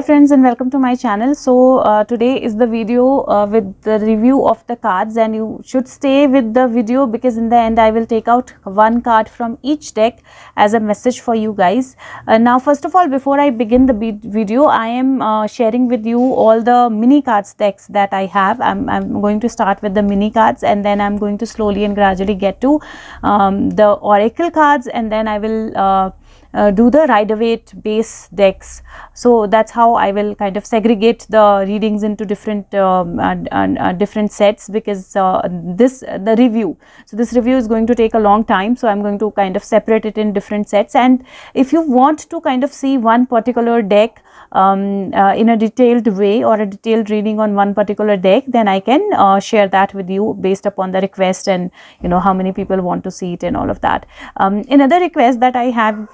Friends, and welcome to my channel. So today is the video with the review of the cards, and you should stay with the video because in the end I will take out one card from each deck as a message for you guys. Now first of all, before I begin the video, I am sharing with you all the mini cards decks that I have. I'm going to start with the mini cards, and then I'm going to slowly and gradually get to the oracle cards, and then I will do the Rider-Waite base decks. So that's how I will kind of segregate the readings into different different sets, because the review is going to take a long time, so I'm going to kind of separate it in different sets. And if you want to kind of see one particular deck in a detailed way, or a detailed reading on one particular deck, then I can share that with you based upon the request, and you know how many people want to see it and all of that. Another request that I have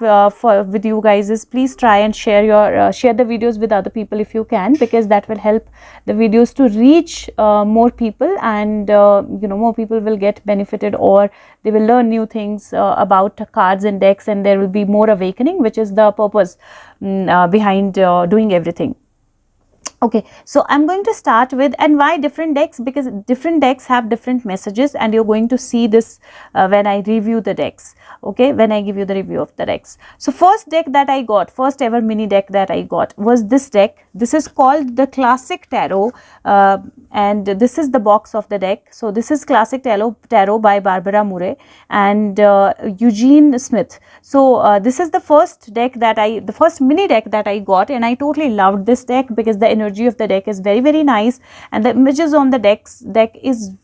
with you guys is, please try and share your share the videos with other people if you can, because that will help the videos to reach more people, and you know, more people will get benefited, or they will learn new things about cards and decks, and there will be more awakening, which is the purpose behind doing everything. Okay, so I'm going to start with, and why different decks? Because different decks have different messages, and you're going to see this when I review the decks. Okay, when I give you the review of the decks. So first deck that I got, first ever mini deck that I got, was this deck. This is called the Classic Tarot, and this is the box of the deck. So this is Classic Tarot by Barbara Murray and Eugene Smith. So this is the first deck that the first mini deck that I got, and I totally loved this deck because the energy of the deck is very, very nice, and the images on the deck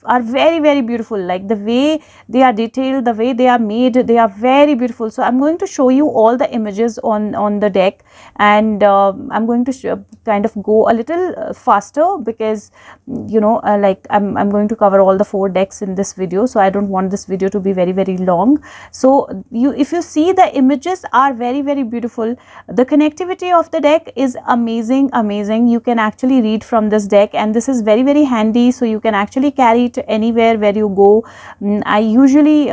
are very, very beautiful. Like the way they are detailed, the way they are made, they are very beautiful. So I'm going to show you all the images on the deck, and I'm going to kind of go a little faster, because you know, like I'm going to cover all the 4 decks in this video, so I don't want this video to be very, very long. So if you see, the images are very, very beautiful. The connectivity of the deck is amazing. You can actually read from this deck, and this is very, very handy, so you can actually carry it anywhere where you go. I usually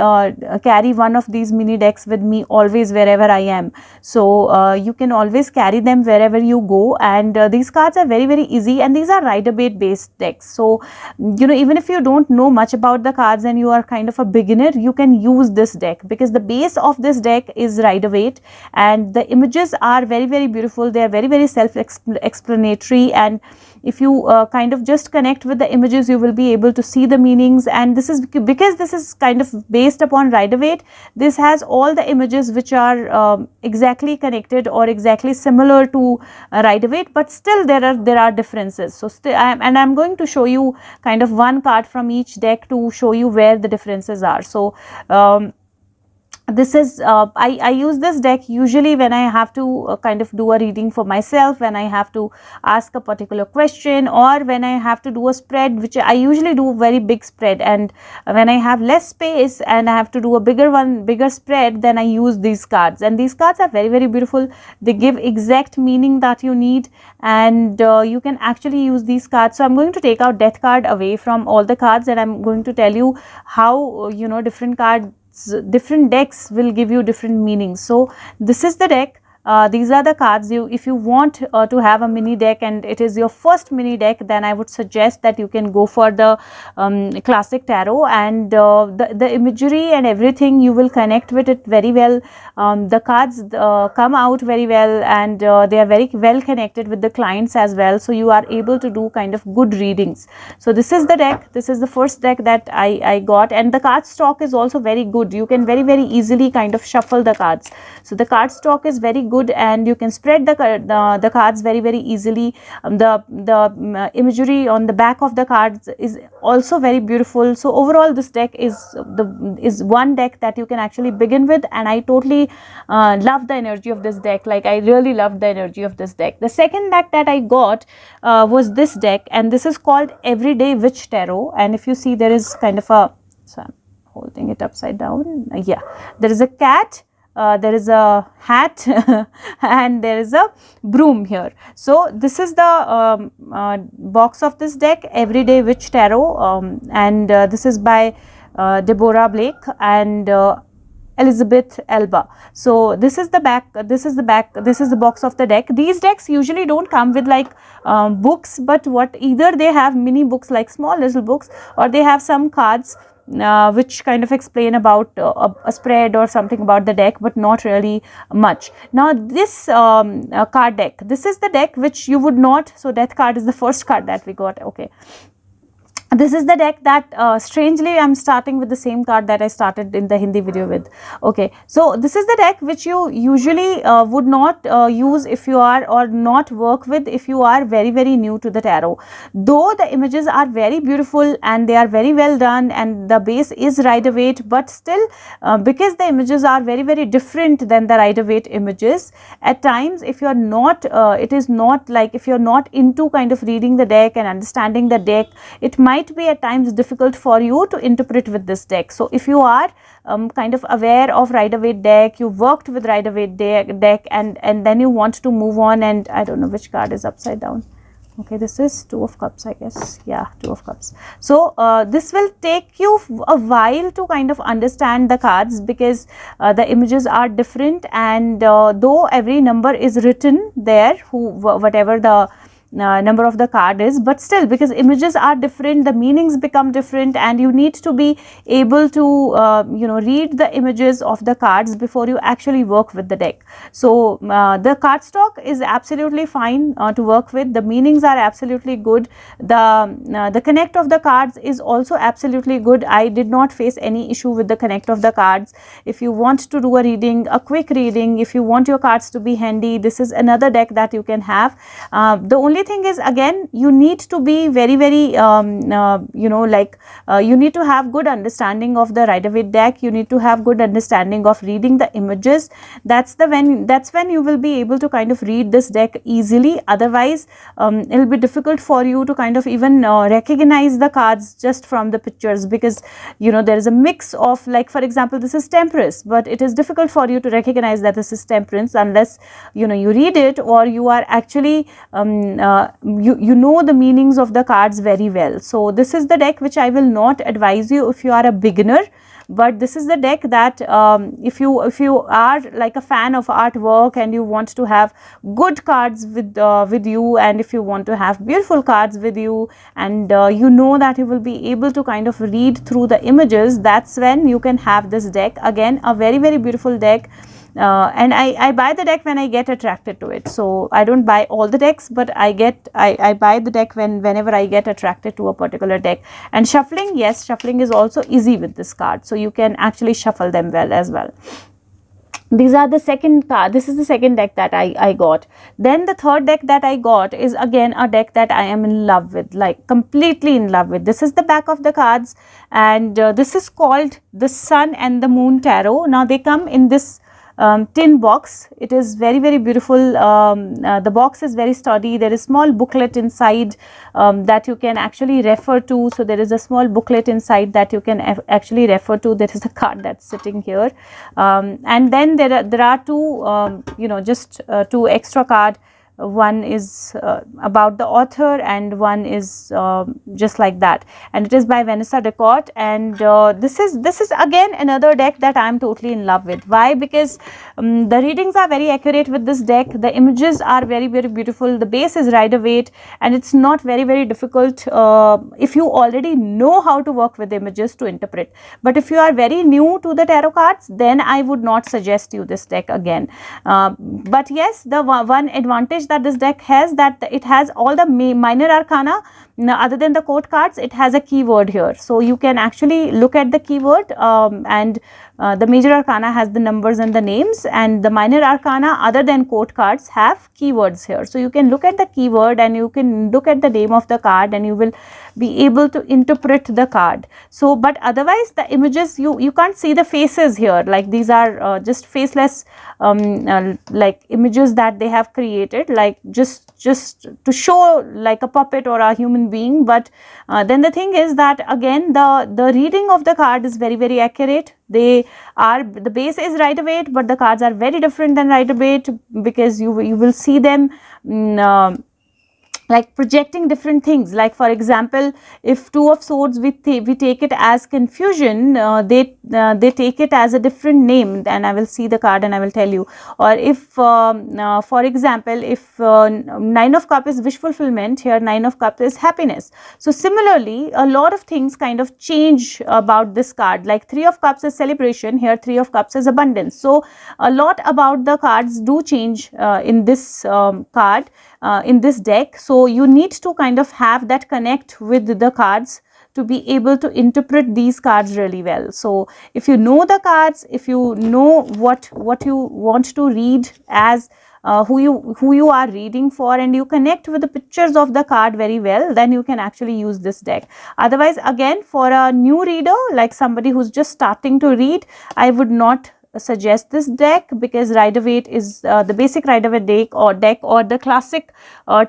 carry one of these mini decks with me always wherever I am, so you can always carry them wherever you go. And these cards are very, very easy, and these are Rider-Waite based decks. So you know, even if you don't know much about the cards and you are kind of a beginner, you can use this deck, because the base of this deck is Rider-Waite, and the images are very, very beautiful. They are very, very self-explanatory, and if you kind of just connect with the images, you will be able to see the meanings. And this is because this is kind of based upon Rider-Waite. This has all the images which are exactly connected or exactly similar to Rider-Waite, but still there are differences. So I'm going to show you kind of one card from each deck to show you where the differences are. So this is I use this deck usually when I have to kind of do a reading for myself, when I have to ask a particular question, or when I have to do a spread, which I usually do very big spread, and when I have less space and I have to do a bigger spread, then I use these cards. And these cards are very, very beautiful. They give exact meaning that you need, and you can actually use these cards. So I'm going to take out death card away from all the cards, and I'm going to tell you how, you know, different decks will give you different meanings. So this is the deck. These are the cards. If you want to have a mini deck and it is your first mini deck, then I would suggest that you can go for the Classic Tarot, and the imagery and everything, you will connect with it very well. The cards come out very well, and they are very well connected with the clients as well, so you are able to do kind of good readings. So this is the deck. This is the first deck that I got, and the card stock is also very good. You can very, very easily kind of shuffle the cards. So the card stock is very good, and you can spread the cards very, very easily. The imagery on the back of the cards is also very beautiful. So overall, this deck is one deck that you can actually begin with, and I totally love the energy of this deck. Like, I really loved the energy of this deck. The second deck that I got was this deck, and this is called Everyday Witch Tarot. And if you see, there is kind of a, so I'm holding it upside down, yeah, there is a cat, there is a hat and there is a broom here. So this is the box of this deck, Everyday Witch Tarot, and this is by Deborah Blake, and Elizabeth, Elba. So this is the back, this is the back, this is the box of the deck. These decks usually don't come with like books, but what either they have mini books, like small little books, or they have some cards which kind of explain about a spread or something about the deck, but not really much. Now this card deck, this is the deck which you would not, so death card is the first card that we got. Okay, this is the deck that strangely I'm starting with the same card that I started in the Hindi video with. Okay, so this is the deck which you usually would not use if you are, or not work with if you are very new to the tarot. Though the images are very beautiful and they are very well done and the base is Rider-Waite, but still because the images are very different than the Rider-Waite images, at times if you are not it is not like, if you are not into kind of reading the deck and understanding the deck, it might be at times difficult for you to interpret with this deck. So if you are kind of aware of Rider-Waite deck, you worked with Rider-Waite deck and then you want to move on, and I don't know which card is upside down. Okay, this is Two of Cups, I guess. Yeah, Two of Cups. So this will take you a while to kind of understand the cards, because the images are different, and though every number is written there, whatever the number of the card is, but still because images are different, the meanings become different, and you need to be able to you know, read the images of the cards before you actually work with the deck. So the cardstock is absolutely fine to work with, the meanings are absolutely good, the connect of the cards is also absolutely good. I did not face any issue with the connect of the cards. If you want to do a reading, a quick reading, if you want your cards to be handy, this is another deck that you can have. The only thing is, again, you need to be very you know, like you need to have good understanding of the Rider-Waite deck, you need to have good understanding of reading the images. That's when you will be able to kind of read this deck easily. Otherwise it will be difficult for you to kind of even recognize the cards just from the pictures, because you know, there is a mix of, like for example, this is Temperance, but it is difficult for you to recognize that this is Temperance unless you know, you read it, or you are actually you know the meanings of the cards very well. So this is the deck which I will not advise you if you are a beginner, but this is the deck that if you are like a fan of artwork and you want to have good cards with you, and if you want to have beautiful cards with you, and you know that you will be able to kind of read through the images, that's when you can have this deck. Again, a very beautiful deck. And I buy the deck when I get attracted to it. So I don't buy all the decks, but I buy the deck whenever I get attracted to a particular deck. And shuffling, yes, shuffling is also easy with this card, so you can actually shuffle them well as well. These are the second card. This is the second deck that I got. Then the third deck that I got is again a deck that I am in love with, like completely in love with. This is the back of the cards, and this is called the Sun and the Moon Tarot. Now they come in this tin box. It is very beautiful. The box is very sturdy. There is small booklet inside that you can actually refer to. So there is a small booklet inside that you can actually refer to. There is a card that's sitting here, and then there are two you know, just two extra card. One is about the author and one is just like that, and it is by Vanessa Decote. And this is again another deck that I am totally in love with. Why? Because the readings are very accurate with this deck, the images are very beautiful, the base is Rider-Waite, and it's not very difficult if you already know how to work with images to interpret. But if you are very new to the tarot cards, then I would not suggest you this deck again. But yes, the one advantage that this deck has, that it has all the minor arcana. Other than the court cards, it has a keyword here, so you can actually look at the keyword, and the major arcana has the numbers and the names, and the minor arcana other than court cards have keywords here. So you can look at the keyword and you can look at the name of the card, and you will be able to interpret the card. So but otherwise the images, you can't see the faces here, like these are just faceless like images that they have created, like just to show like a puppet or a human being. But then the thing is that again the reading of the card is very accurate. The base is Rider-Waite, but the cards are very different than Rider-Waite, because you will see them like projecting different things. Like for example, if two of swords we take it as confusion, they take it as a different name, and I will see the card and I will tell you. Or if for example, if nine of cup is wish fulfillment, here nine of cup is happiness. So similarly, a lot of things kind of change about this card. Like three of cups is celebration, here three of cups is abundance. So a lot about the cards do change in this card, in this deck. So you need to kind of have that connect with the cards to be able to interpret these cards really well. So if you know the cards, if you know what you want to read as who you are reading for, and you connect with the pictures of the card very well, then you can actually use this deck. Otherwise, again, for a new reader, like somebody who's just starting to read, I would not suggest this deck, because Rider-Waite is the basic Rider-Waite deck or the classic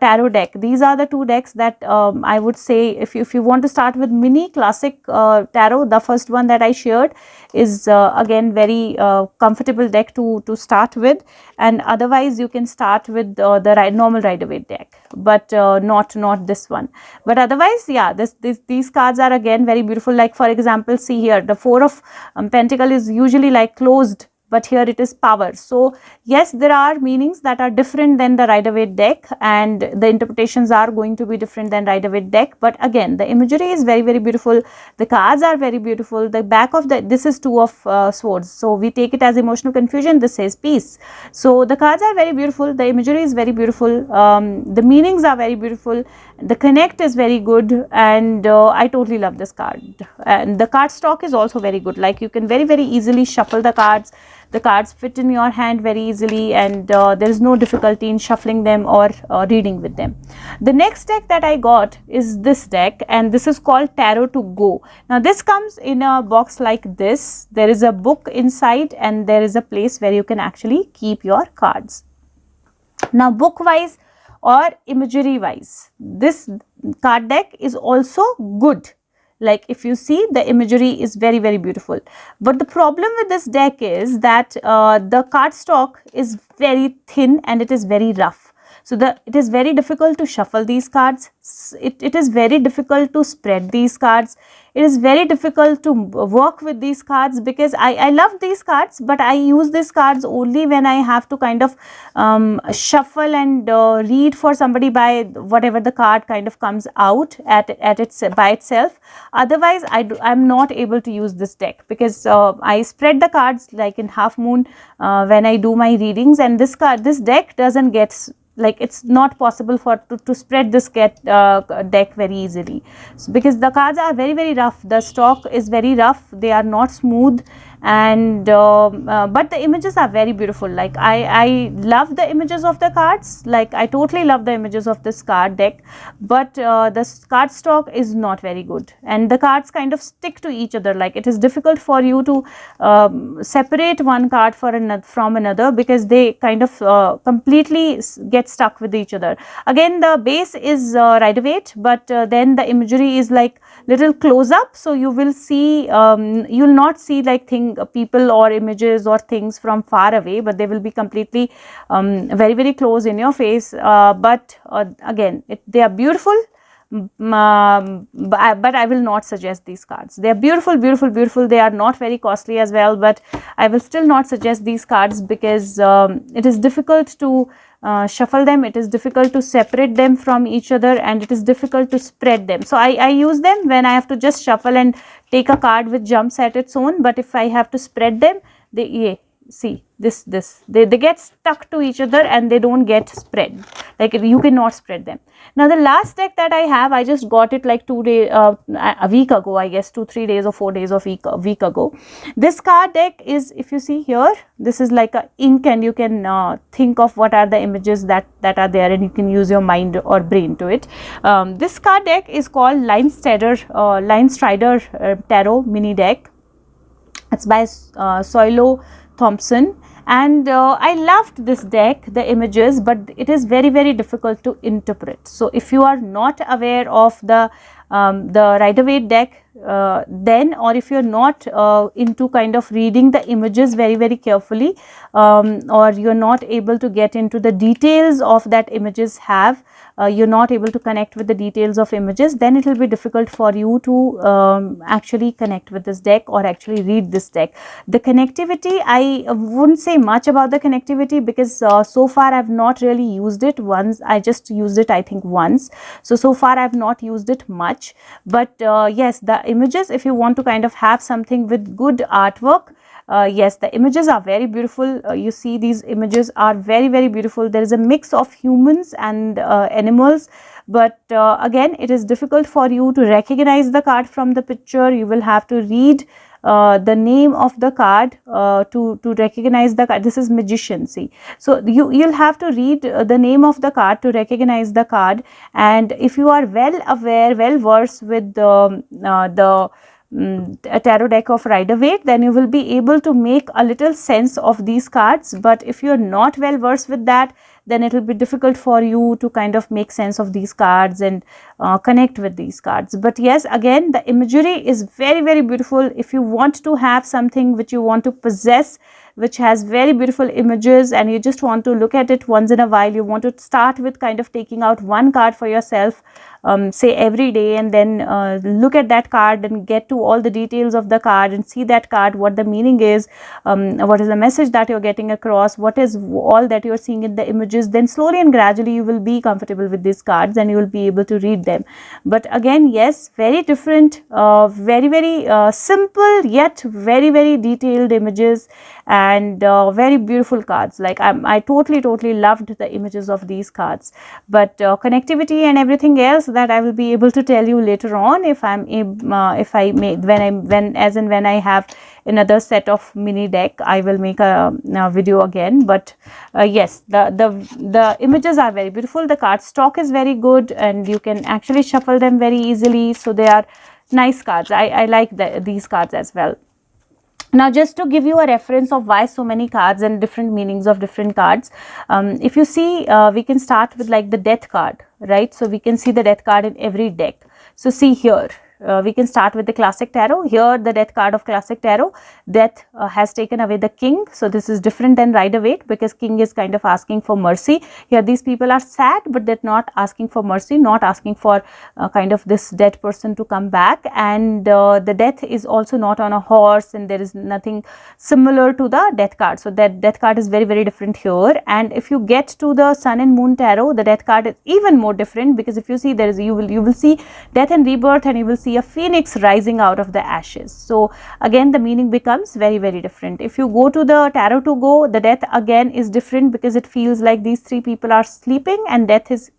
tarot deck. These are the two decks that I would say, if you want to start with Minni classic tarot, the first one that I shared is again very comfortable deck to start with, and otherwise you can start with the normal Rider-Waite deck, but not this one. But otherwise, yeah, these cards are again very beautiful. Like for example, see here, the four of Pentacle is usually like closed, but here it is power. So yes, there are meanings that are different than the Rider-Waite deck, and the interpretations are going to be different than Rider-Waite deck. But again, the imagery is very, very beautiful. The cards are very beautiful. The back of this is two of swords. So we take it as emotional confusion. This says peace. So the cards are very beautiful. The imagery is very beautiful. The meanings are very beautiful. The connect is very good, and I totally love this card. And the card stock is also very good. Like you can very, very easily shuffle the cards. The cards fit in your hand very easily, and there is no difficulty in shuffling them or reading with them. The next deck that I got is this deck, and this is called Tarot to Go. Now this comes in a box like this. There is a book inside, and there is a place where you can actually keep your cards. Now book wise or imagery wise, this card deck is also good. Like if you see, the imagery is very, very beautiful. But the problem with this deck is that the cardstock is very thin and it is very rough. So it is very difficult to shuffle these cards. It is very difficult to spread these cards. It is very difficult to work with these cards, because I love these cards, but I use these cards only when I have to kind of shuffle and read for somebody by whatever the card kind of comes out by itself. Otherwise, I'm not able to use this deck, because I spread the cards like in half moon when I do my readings, and this deck doesn't get, like, it's not possible to spread this deck very easily. So, because the cards are very, very rough, the stock is very rough, they are not smooth, and but the images are very beautiful. Like I love the images of the cards, like I totally love the images of this card deck, but the card stock is not very good, and the cards kind of stick to each other. Like it is difficult for you to separate one card from another, because they kind of completely get stuck with each other. Again, the base is Rider-Waite, but then the imagery is like little close up, so you will see, you will not see like people or images or things from far away, but they will be completely very, very close in your face. But again, they are beautiful, but I will not suggest these cards. They are beautiful, beautiful, beautiful. They are not very costly as well, but I will still not suggest these cards, because it is difficult to shuffle them, it is difficult to separate them from each other, and it is difficult to spread them. So I use them when I have to just shuffle and take a card which jumps at its own, but if I have to spread them, they get stuck to each other and they don't get spread. Like you cannot spread them. Now the last deck that I have, I just got it like a week ago, I guess 2-3 days or 4 days of a week ago. This card deck is, if you see here, this is like a ink, and you can think of what are the images that are there, and you can use your mind or brain to it. This card deck is called Line Strider Tarot Mini Deck. It's by Soilo Thompson, and I loved this deck, the images, but it is very, very difficult to interpret. So if you are not aware of the Rider-Waite deck, then, or if you're not into kind of reading the images very, very carefully, or you're not able to get into the details of that images have, you're not able to connect with the details of images, then it will be difficult for you to actually connect with this deck or actually read this deck. The connectivity, I wouldn't say much about the connectivity, because so far I've not really used it once. I just used it, I think, once. So far I've not used it much. But yes, the images, if you want to kind of have something with good artwork, yes, the images are very beautiful. You see, these images are very, very beautiful. There is a mix of humans and animals, but again, it is difficult for you to recognize the card from the picture. You will have to read the name of the card to recognize the card. This is Magician, see. So you'll have to read the name of the card to recognize the card. And if you are well aware, well versed with a tarot deck of Rider-Waite, then you will be able to make a little sense of these cards. But if you're not well versed with that, then it will be difficult for you to kind of make sense of these cards and connect with these cards. But yes, again, the imagery is very, very beautiful. If you want to have something which you want to possess, which has very beautiful images, and you just want to look at it once in a while, you want to start with kind of taking out one card for yourself, say every day, and then look at that card and get to all the details of the card and see that card, what the meaning is, what is the message that you're getting across, what is all that you're seeing in the images, then slowly and gradually you will be comfortable with these cards and you will be able to read them. But again, yes, very different, very, very simple, yet very, very detailed images, and very beautiful cards. Like I totally loved the images of these cards. But connectivity and everything else, that I will be able to tell you later on, if I may, when I have another set of mini deck, I will make a video again. But yes, the images are very beautiful. The card stock is very good, and you can actually shuffle them very easily. So they are nice cards. I like these cards as well. Now, just to give you a reference of why so many cards and different meanings of different cards, if you see, we can start with like the death card, right? So we can see the death card in every deck. So see here, we can start with the classic tarot. Here, the death card of classic tarot, death has taken away the king. So this is different than Rider-Waite, because king is kind of asking for mercy. Here these people are sad, but they're not asking for mercy, not asking for kind of this dead person to come back. And the death is also not on a horse, and there is nothing similar to the death card. So that death card is very, very different here. And if you get to the sun and moon tarot, the death card is even more different, because if you see, there is you will see death and rebirth, and you will see a phoenix rising out of the ashes. So again, the meaning becomes very, very different. If you go to the tarot to go, the death again is different, because it feels like these three people are sleeping and death is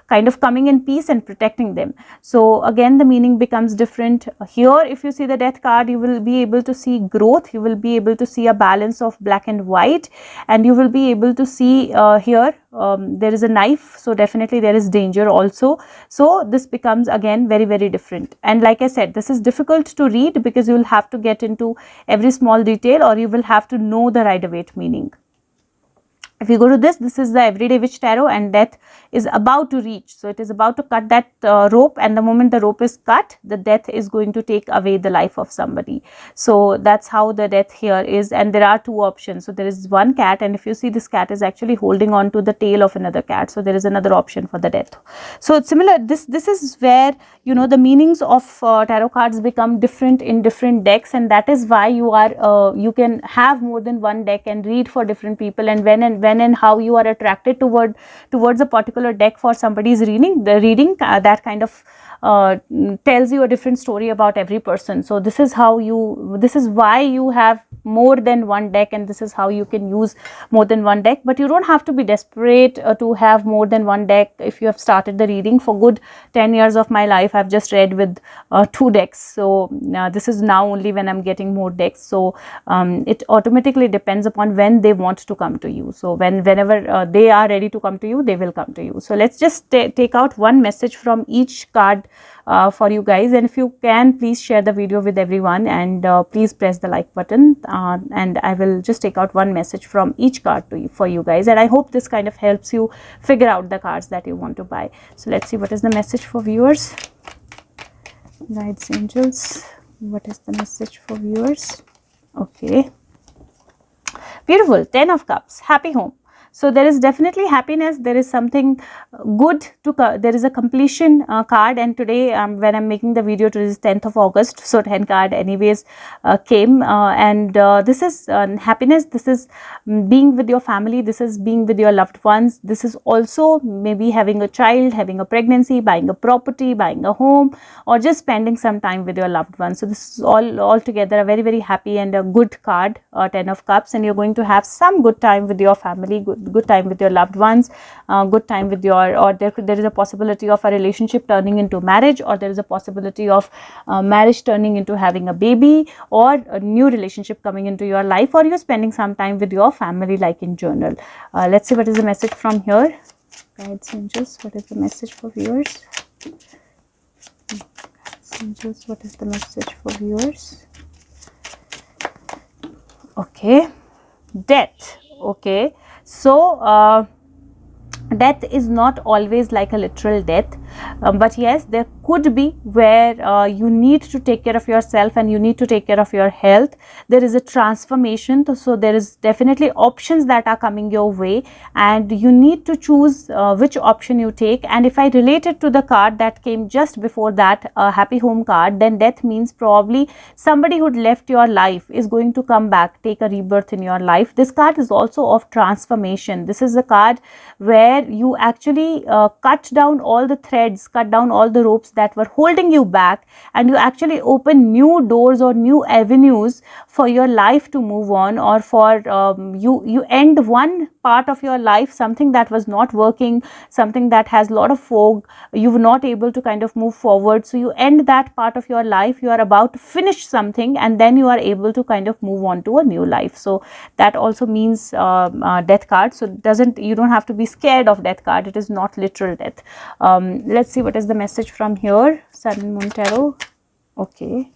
kind of coming in peace and protecting them. So again, the meaning becomes different. Here, if you see the death card, you will be able to see growth. You will be able to see a balance of black and white, and you will be able to see here there is a knife. So definitely there is danger also. So this becomes again very, very different. And like I said, this is difficult to read, because you will have to get into every small detail, or you will have to know the Rider-Waite meaning. If you go to this is the Everyday Witch Tarot, and death is about to reach. So it is about to cut that rope, and the moment the rope is cut, the death is going to take away the life of somebody. So that's how the death here is. And there are two options. So there is one cat, and if you see, this cat is actually holding on to the tail of another cat. So there is another option for the death. So it's similar. This is where, you know, the meanings of tarot cards become different in different decks, and that is why you can have more than one deck and read for different people. And when and how you are attracted towards a particular deck for somebody's reading, that kind of tells you a different story about every person. So this is why you have more than one deck, and this is how you can use more than one deck. But you don't have to be desperate to have more than one deck. If you have started the reading, for good 10 years of my life, I've just read with 2 decks. So this is now only when I'm getting more decks. So it automatically depends upon when they want to come to you. So whenever they are ready to come to you, they will come to you. So let's just take out one message from each card for you guys, and if you can, please share the video with everyone, and please press the like button, and I will just take out one message from each card for you guys, and I hope this kind of helps you figure out the cards that you want to buy. So let's see what is the message for viewers. Guides, angels, what is the message for viewers? Okay, beautiful. 10 of Cups, happy home. So there is definitely happiness, there is something good to, there is a completion card. And today when I'm making the video, today is 10th of August, so 10 card anyways came, and this is happiness, this is being with your family, this is being with your loved ones, this is also maybe having a child, having a pregnancy, buying a property, buying a home, or just spending some time with your loved ones. So this is all together a very, very happy and a good card, 10 of Cups, and you're going to have some good time with your family, good time with your loved ones, good time with your, or there is a possibility of a relationship turning into marriage, or there is a possibility of marriage turning into having a baby, or a new relationship coming into your life, or you're spending some time with your family like in journal. Let's see what is the message from here. Guides, angels, what is the message for viewers? Guides, angels, what is the message for viewers? Okay, death. Okay, so death is not always like a literal death, but yes, there could be where you need to take care of yourself and you need to take care of your health. There is a transformation, so there is definitely options that are coming your way, and you need to choose which option you take. And if I relate it to the card that came just before that, happy home card, then death means probably somebody who left your life is going to come back, take a rebirth in your life. This card is also of transformation. This is a card where you actually cut down all the threads, cut down all the ropes that were holding you back, and you actually open new doors or new avenues for your life to move on, or for you end one part of your life, something that was not working, something that has a lot of fog, you were not able to kind of move forward, so you end that part of your life, you are about to finish something, and then you are able to kind of move on to a new life. So that also means death card. So you don't have to be scared of death card, it is not literal death. Let's see what is the message from here. Sun and Moon Tarot. Okay,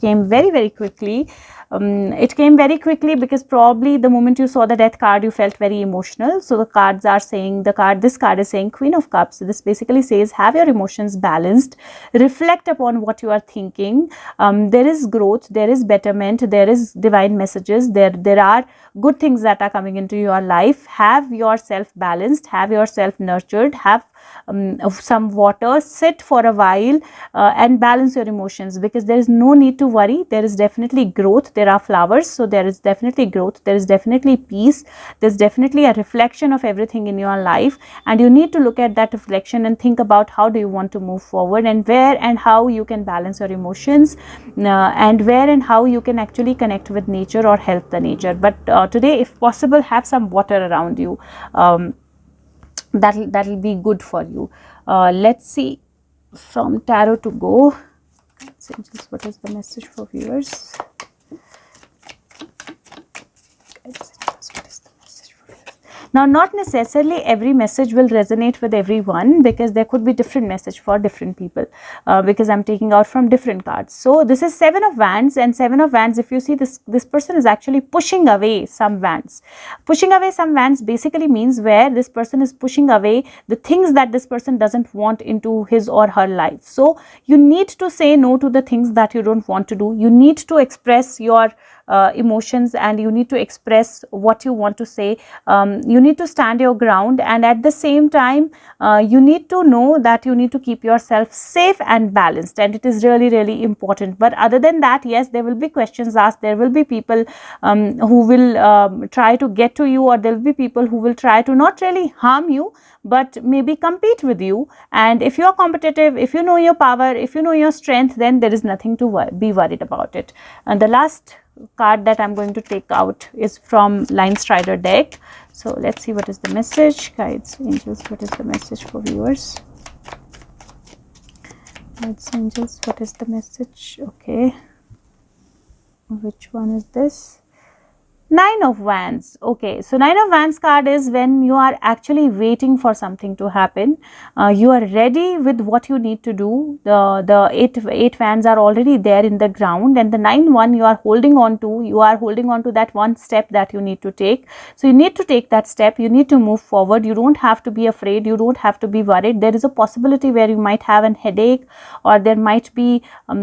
came very, very quickly. It came very quickly because probably the moment you saw the death card, you felt very emotional. So the cards are saying, this card is saying Queen of Cups. This basically says, have your emotions balanced, reflect upon what you are thinking. There is growth, there is betterment, there is divine messages, there are good things that are coming into your life. Have yourself balanced, have yourself nurtured, have some water, sit for a while and balance your emotions, because there is no need to worry. There is definitely growth, there are flowers, so there is definitely growth, there is definitely peace, there's definitely a reflection of everything in your life, and you need to look at that reflection and think about how do you want to move forward, and where and how you can balance your emotions, and where and how you can actually connect with nature or help the nature. But today, if possible, have some water around you. That'll be good for you. Let's see from tarot to go. Angels, what is the message for viewers? Now, not necessarily every message will resonate with everyone, because there could be different message for different people, because I'm taking out from different cards. So this is Seven of Wands, and Seven of Wands, if you see this person is actually pushing away some wands. Pushing away some wands basically means where this person is pushing away the things that this person doesn't want into his or her life. So you need to say no to the things that you don't want to do. You need to express your emotions, and you need to express what you want to say. You need to stand your ground, and at the same time you need to know that you need to keep yourself safe and balanced, and it is really, really important. But other than that, yes, there will be questions asked, there will be people who will try to get to you, or there will be people who will try to not really harm you, but maybe compete with you. And if you are competitive, if you know your power, if you know your strength, then there is nothing to be worried about it. And the last card that I'm going to take out is from Line Strider deck. So let's see what is the message. Guides, angels, what is the message for viewers? Guides, angels, what is the message? Okay, which one is this? Nine of Wands. Okay, so Nine of Wands card is when you are actually waiting for something to happen. You are ready with what you need to do. The eight wands are already there in the ground, and the 9-1 you are holding on to. You are holding on to that one step that you need to take. So you need to take that step. You need to move forward. You don't have to be afraid. You don't have to be worried. There is a possibility where you might have an headache, or there might be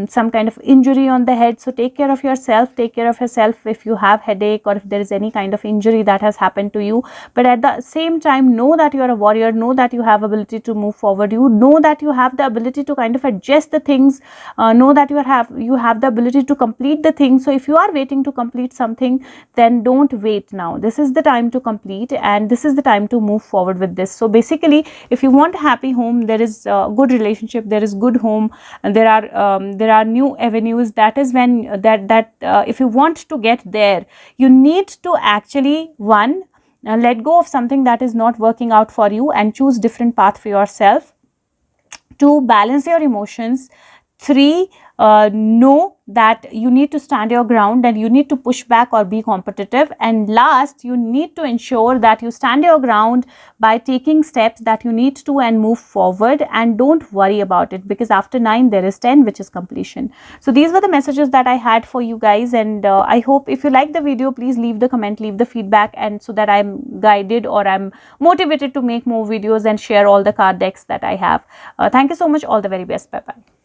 some kind of injury on the head. So take care of yourself. Take care of yourself if you have headache, or if there is any kind of injury that has happened to you. But at the same time, know that you are a warrior, know that you have ability to move forward, you know that you have the ability to kind of adjust the things, know that you have the ability to complete the things. So if you are waiting to complete something, then don't wait now. This is the time to complete, and this is the time to move forward with this. So basically, if you want a happy home, there is a good relationship, there is good home, and there are new avenues. That is when if you want to get there, you need to actually let go of something that is not working out for you and choose different path for yourself. 2, balance your emotions. 3, know that you need to stand your ground and you need to push back or be competitive. And last, you need to ensure that you stand your ground by taking steps that you need to and move forward, and don't worry about it, because after 9 there is 10, which is completion. So these were the messages that I had for you guys, and I hope if you like the video, please leave the comment, leave the feedback, and so that I'm guided or I'm motivated to make more videos and share all the card decks that I have. Thank you so much. All the very best. Bye bye.